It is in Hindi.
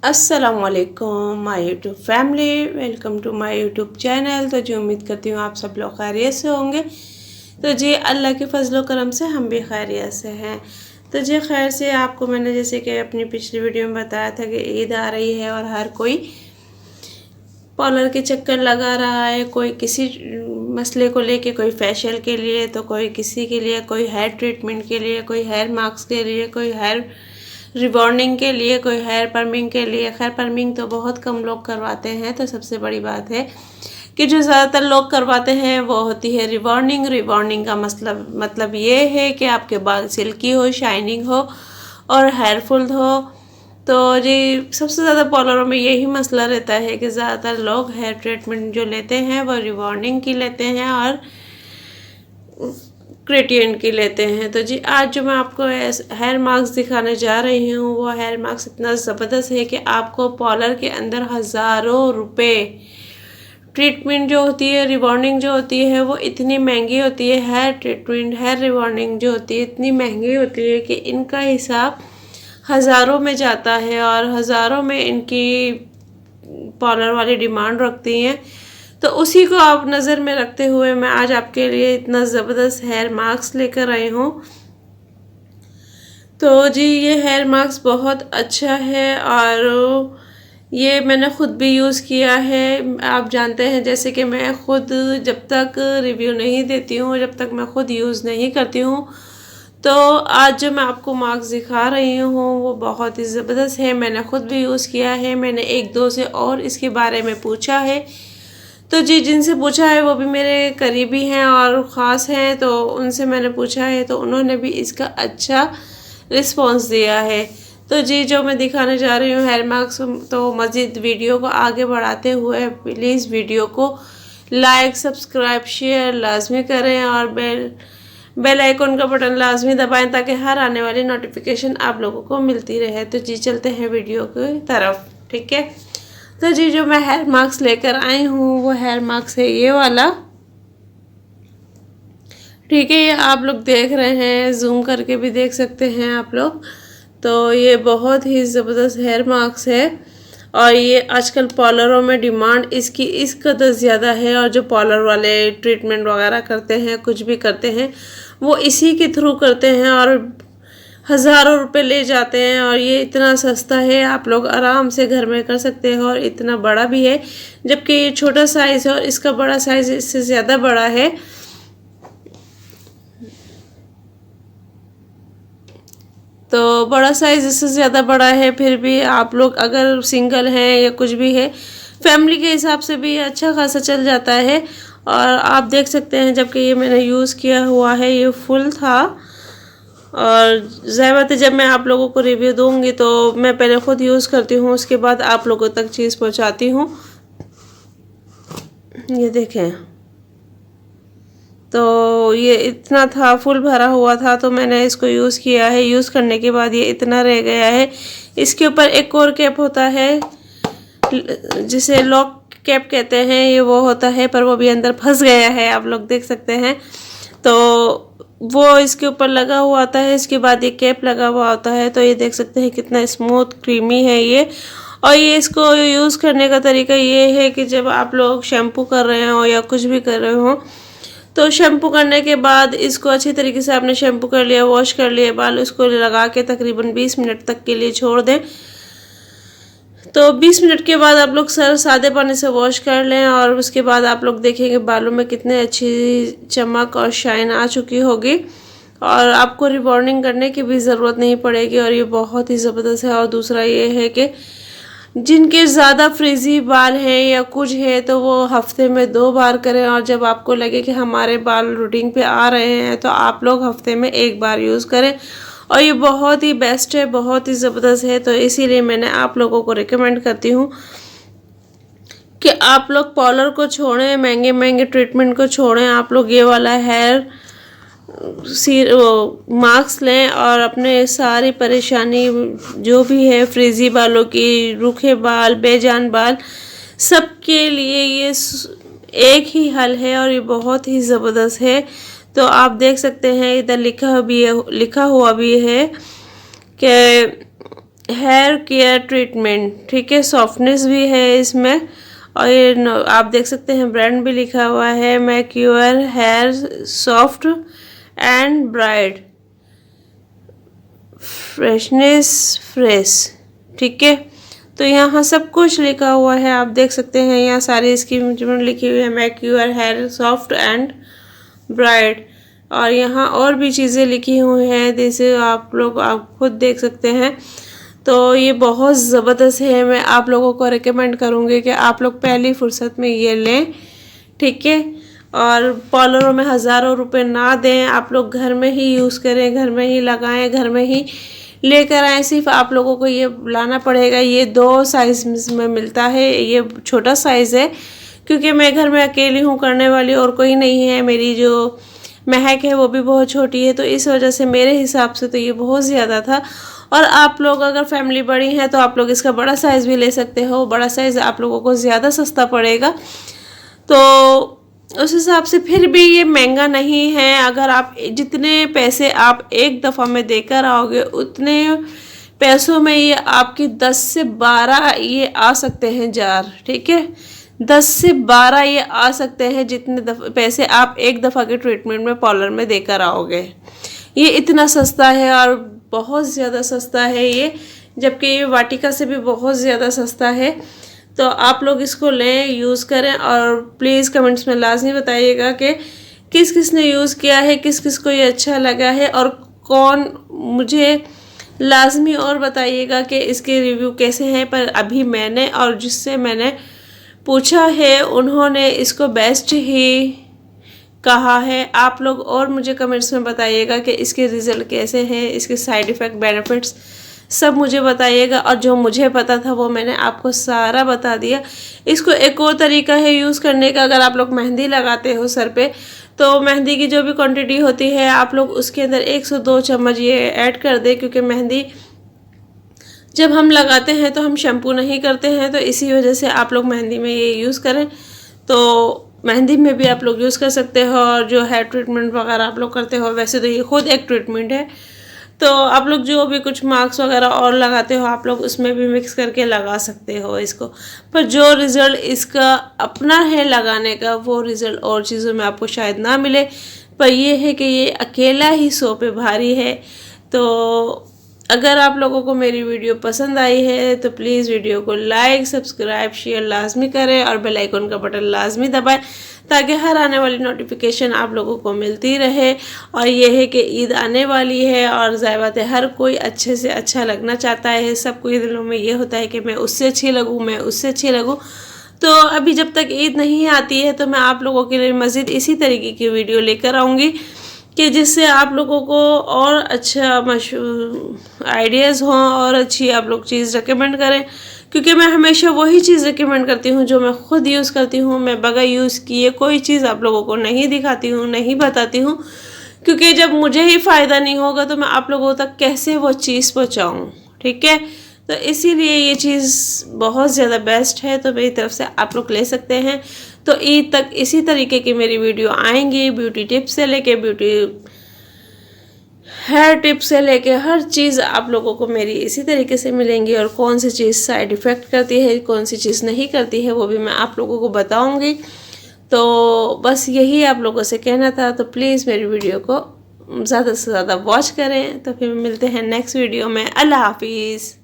अस्सलामुअलैकुम my YouTube family, welcome to my YouTube channel. तो जी उम्मीद करती हूँ आप सब लोग खैरियत से होंगे। तो जी अल्लाह के फजलो करम से हम भी खैरियत से हैं। तो जी खैर से आपको मैंने जैसे कि अपनी पिछली वीडियो में बताया था कि ईद आ रही है और हर कोई पार्लर के चक्कर लगा रहा है। कोई किसी मसले को लेके, कोई फेशियल के लिए, तो कोई किसी के लिए, कोई हेयर ट्रीटमेंट के लिए, कोई हेयर मास्क के लिए, कोई हेयर रिबॉन्डिंग के लिए, कोई हेयर परमिंग के लिए। खैर परमिंग तो बहुत कम लोग करवाते हैं। तो सबसे बड़ी बात है कि जो ज़्यादातर लोग करवाते हैं वो होती है रिबॉन्डिंग। रिबॉन्डिंग का मतलब ये है कि आपके बाल सिल्की हो, शाइनिंग हो और हेयरफुल हो। तो जी सबसे ज़्यादा पार्लरों में यही मसला रहता है कि ज़्यादातर लोग हेयर ट्रीटमेंट जो लेते हैं वो रिबॉन्डिंग की लेते हैं और क्रेटियन की लेते हैं। तो जी आज जो मैं आपको हेयर मास्क दिखाने जा रही हूँ वो हेयर मास्क इतना ज़बरदस्त है कि आपको पार्लर के अंदर हज़ारों रुपए, ट्रीटमेंट जो होती है, रिबॉन्डिंग जो होती है वो इतनी महंगी होती है। हेयर ट्रीटमेंट, हेयर रिबॉन्डिंग जो होती है इतनी महंगी होती है कि इनका हिसाब हज़ारों में जाता है और हज़ारों में इनकी पार्लर वाली डिमांड रखती हैं। तो उसी को आप नज़र में रखते हुए मैं आज आपके लिए इतना ज़बरदस्त हेयर मास्क लेकर आई हूँ। तो जी ये हेयर मास्क बहुत अच्छा है और ये मैंने ख़ुद भी यूज़ किया है। आप जानते हैं जैसे कि मैं ख़ुद जब तक रिव्यू नहीं देती हूँ, जब तक मैं ख़ुद यूज़ नहीं करती हूँ, तो आज जो मैं आपको मास्क दिखा रही हूँ वो बहुत ही ज़बरदस्त है। मैंने ख़ुद भी यूज़ किया है। मैंने एक दो से और इसके बारे में पूछा है। तो जी जिनसे पूछा है वो भी मेरे करीबी हैं और ख़ास हैं, तो उनसे मैंने पूछा है तो उन्होंने भी इसका अच्छा रिस्पॉन्स दिया है। तो जी जो मैं दिखाने जा रही हूँ हेयर मास्क, तो मज़ीद वीडियो को आगे बढ़ाते हुए प्लीज़ वीडियो को लाइक, सब्सक्राइब, शेयर लाजमी करें और बेल आइकन का बटन लाजमी दबाएं ताकि हर आने वाली नोटिफिकेशन आप लोगों को मिलती रहे। तो जी चलते हैं वीडियो की तरफ, ठीक है। तो जी जो मैं हेयर मास्क लेकर आई हूँ वो हेयर मास्क है ये वाला, ठीक है। ये आप लोग देख रहे हैं, जूम करके भी देख सकते हैं आप लोग। तो ये बहुत ही ज़बरदस्त हेयर मास्क है और ये आजकल पार्लरों में डिमांड इसकी इस कदर ज़्यादा है और जो पार्लर वाले ट्रीटमेंट वगैरह करते हैं, कुछ भी करते हैं, वो इसी के थ्रू करते हैं और हज़ारों रुपए ले जाते हैं। और ये इतना सस्ता है, आप लोग आराम से घर में कर सकते हो और इतना बड़ा भी है, जबकि ये छोटा साइज़ है और इसका बड़ा साइज़ इससे ज़्यादा बड़ा है। तो बड़ा साइज़ इससे ज़्यादा बड़ा है, फिर भी आप लोग अगर सिंगल हैं या कुछ भी है, फैमिली के हिसाब से भी अच्छा खासा चल जाता है। और आप देख सकते हैं जबकि ये मैंने यूज़ किया हुआ है, ये फुल था। और ज़ाहिर बात है जब मैं आप लोगों को रिव्यू दूंगी तो मैं पहले ख़ुद यूज़ करती हूँ, उसके बाद आप लोगों तक चीज़ पहुँचाती हूँ। ये देखें, तो ये इतना था, फुल भरा हुआ था, तो मैंने इसको यूज़ किया है। यूज़ करने के बाद ये इतना रह गया है। इसके ऊपर एक और कैप होता है जिसे लॉक कैप कहते हैं, ये वो होता है, पर वो भी अंदर फंस गया है, आप लोग देख सकते हैं। तो वो इसके ऊपर लगा हुआ आता है, इसके बाद ये कैप लगा हुआ होता है। तो ये देख सकते हैं कितना स्मूथ क्रीमी है ये। और ये इसको यूज़ करने का तरीका ये है कि जब आप लोग शैम्पू कर रहे हो या कुछ भी कर रहे हो, तो शैम्पू करने के बाद इसको अच्छी तरीके से आपने शैम्पू कर लिया, वॉश कर लिए बाल, उसको लगा के तकरीबन 20 मिनट तक के लिए छोड़ दें। तो 20 मिनट के बाद आप लोग सर सादे पानी से वॉश कर लें और उसके बाद आप लोग देखेंगे बालों में कितने अच्छी चमक और शाइन आ चुकी होगी और आपको रिबॉन्डिंग करने की भी ज़रूरत नहीं पड़ेगी। और ये बहुत ही ज़बरदस्त है। और दूसरा ये है कि जिनके ज़्यादा फ्रिजी बाल हैं या कुछ है तो वो हफ्ते में 2 बार करें, और जब आपको लगे कि हमारे बाल रूटीन पे आ रहे हैं तो आप लोग हफ्ते में 1 बार यूज़ करें। और ये बहुत ही बेस्ट है, बहुत ही ज़बरदस्त है। तो इसीलिए मैंने आप लोगों को रिकमेंड करती हूँ कि आप लोग पार्लर को छोड़ें, महंगे महंगे ट्रीटमेंट को छोड़ें, आप लोग ये वाला हेयर मास्क लें और अपने सारी परेशानी जो भी है फ्रीजी बालों की, रूखे बाल, बेजान बाल, सब के लिए ये एक ही हल है और ये बहुत ही ज़बरदस्त है। तो आप देख सकते हैं इधर लिखा हुआ भी है कि हेयर केयर ट्रीटमेंट, ठीक है। सॉफ्टनेस भी है इसमें, और ये आप देख सकते हैं ब्रांड भी लिखा हुआ है, मैक्योर hair soft and bright freshness fresh, ठीक है। तो यहाँ सब कुछ लिखा हुआ है, आप देख सकते हैं यहाँ सारी इसकी लिखी हुई है, मैक्योर हेयर सॉफ्ट एंड ब्राइट। और यहाँ और भी चीज़ें लिखी हुई हैं, जैसे आप खुद देख सकते हैं। तो ये बहुत ज़बरदस्त है, मैं आप लोगों को रिकमेंड करूँगी कि आप लोग पहली फुर्सत में ये लें, ठीक है। और पार्लरों में हज़ारों रुपए ना दें, आप लोग घर में ही यूज़ करें, घर में ही लगाएं, घर में ही लेकर आएँ। सिर्फ आप लोगों को ये लाना पड़ेगा। ये 2 साइज़ में मिलता है, ये छोटा साइज़ है क्योंकि मैं घर में अकेली हूँ करने वाली और कोई नहीं है। मेरी जो महक है वो भी बहुत छोटी है, तो इस वजह से मेरे हिसाब से तो ये बहुत ज़्यादा था। और आप लोग अगर फैमिली बड़ी है तो आप लोग इसका बड़ा साइज़ भी ले सकते हो, बड़ा साइज़ आप लोगों को ज़्यादा सस्ता पड़ेगा। तो उस हिसाब से फिर भी ये महंगा नहीं है। अगर आप जितने पैसे आप एक दफ़ा में देकर आओगे उतने पैसों में ये आपकी 10 से 12 ये आ सकते हैं जार, ठीक है। 10 से 12 ये आ सकते हैं जितने पैसे आप एक दफ़ा के ट्रीटमेंट में पार्लर में देकर आओगे। ये इतना सस्ता है और बहुत ज़्यादा सस्ता है ये, जबकि ये वाटिका से भी बहुत ज़्यादा सस्ता है। तो आप लोग इसको लें, यूज़ करें, और प्लीज़ कमेंट्स में लाजमी बताइएगा कि किस किस ने यूज़ किया है, किस किस को ये अच्छा लगा है, और कौन मुझे लाजमी और बताइएगा कि इसके रिव्यू कैसे हैं। पर अभी मैंने और जिससे मैंने पूछा है उन्होंने इसको बेस्ट ही कहा है। आप लोग और मुझे कमेंट्स में बताइएगा कि इसके रिज़ल्ट कैसे हैं, इसके साइड इफ़ेक्ट बेनिफिट्स सब मुझे बताइएगा। और जो मुझे पता था वो मैंने आपको सारा बता दिया। इसको एक और तरीका है यूज़ करने का, अगर आप लोग मेहंदी लगाते हो सर पे, तो मेहंदी की जो भी क्वांटिटी होती है आप लोग उसके अंदर 1 से 2 चम्मच ये ऐड कर दें, क्योंकि मेहंदी जब हम लगाते हैं तो हम शैम्पू नहीं करते हैं, तो इसी वजह से आप लोग मेहंदी में ये यूज़ करें। तो मेहंदी में भी आप लोग यूज़ कर सकते हो, और जो हेयर ट्रीटमेंट वगैरह आप लोग करते हो, वैसे तो ये खुद एक ट्रीटमेंट है। तो आप लोग जो भी कुछ मास्क वगैरह और लगाते हो आप लोग उसमें भी मिक्स करके लगा सकते हो इसको। पर जो रिज़ल्ट इसका अपना है लगाने का, वो रिज़ल्ट और चीज़ों में आपको शायद ना मिले। पर ये है कि ये अकेला ही 100 पे भारी है। तो अगर आप लोगों को मेरी वीडियो पसंद आई है तो प्लीज़ वीडियो को लाइक, सब्सक्राइब, शेयर लाजमी करें, और बेल आइकन का बटन लाजमी दबाएं, ताकि हर आने वाली नोटिफिकेशन आप लोगों को मिलती रहे। और ये है कि ईद आने वाली है, और ज़ाहिर बात है हर कोई अच्छे से अच्छा लगना चाहता है। सबके दिलों में ये होता है कि मैं उससे अच्छी लगूँ, मैं उससे अच्छी लगूँ। तो अभी जब तक ईद नहीं आती है तो मैं आप लोगों के लिए मज़ीद इसी तरीके की वीडियो लेकर आऊँगी कि जिससे आप लोगों को और अच्छा आइडियाज़ हों और अच्छी आप लोग चीज़ रिकमेंड करें। क्योंकि मैं हमेशा वही चीज़ रिकमेंड करती हूँ जो मैं खुद यूज़ करती हूँ। मैं बगैर यूज़ किए कोई चीज़ आप लोगों को नहीं दिखाती हूँ, नहीं बताती हूँ, क्योंकि जब मुझे ही फ़ायदा नहीं होगा तो मैं आप लोगों तक कैसे वो चीज़ पहुँचाऊँ, ठीक है। तो इसीलिए ये चीज़ बहुत ज़्यादा बेस्ट है, तो मेरी तरफ से आप लोग ले सकते हैं। तो ईद तक इसी तरीके की मेरी वीडियो आएंगी, ब्यूटी टिप्स से लेके ब्यूटी हेयर टिप्स से लेके हर चीज़ आप लोगों को मेरी इसी तरीके से मिलेंगी। और कौन सी चीज़ साइड इफ़ेक्ट करती है, कौन सी चीज़ नहीं करती है, वो भी मैं आप लोगों को बताऊंगी। तो बस यही आप लोगों से कहना था। तो प्लीज़ मेरी वीडियो को ज़्यादा से ज़्यादा वॉच करें। तो फिर मिलते हैं नेक्स्ट वीडियो में। अल्लाह हाफिज़।